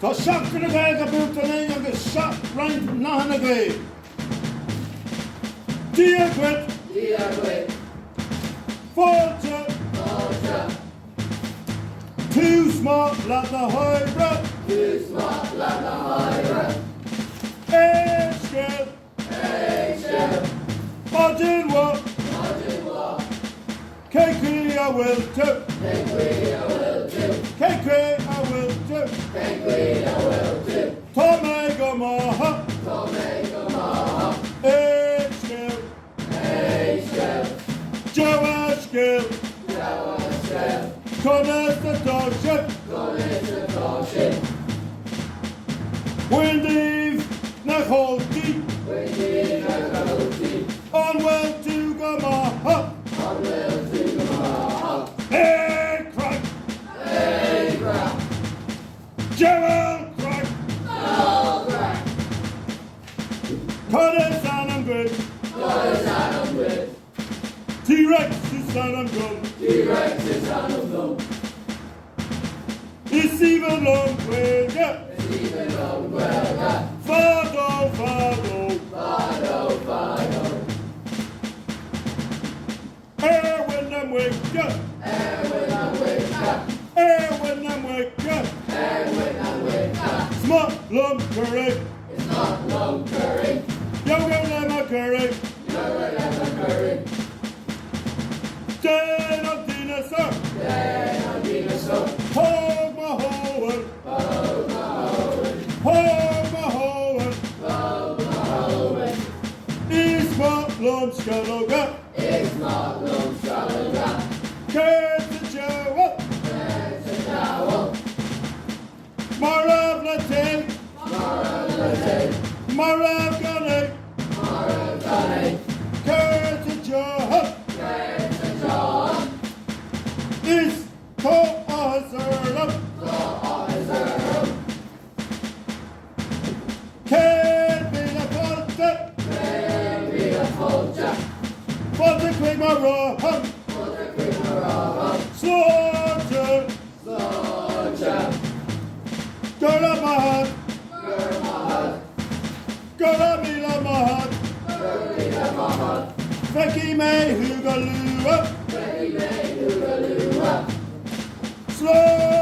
Tá seach go bhéh a buútaí agus seach roiint Nathanna Cainte. Díaghuiid. Fáilte. Too smart like the hybrid. Scale. Modern what? KQ I will do. KQ I will do. Tomego maha. Scale. Joa scale. Connect the dogship. Windy na Cainte. Onwell to Gamaha. Hey crack. Gerald crack. Connect and good. T-Rex is on good. It's even long way, yeah. Fado. Air when I'm wake up. Smart long curry. Younger than my curry. Jane of dinosaur. Hold my hoe. It's my long scaloga. Curse the Joe. Marav Latin. Marav Gunny. Curse the Joe. It's called Azurlum. Can't be the Volta. Volta quick my rohan. Slaughter. Girl up my heart. Girl up me love my heart. Becky May Hoogaloo. Slow.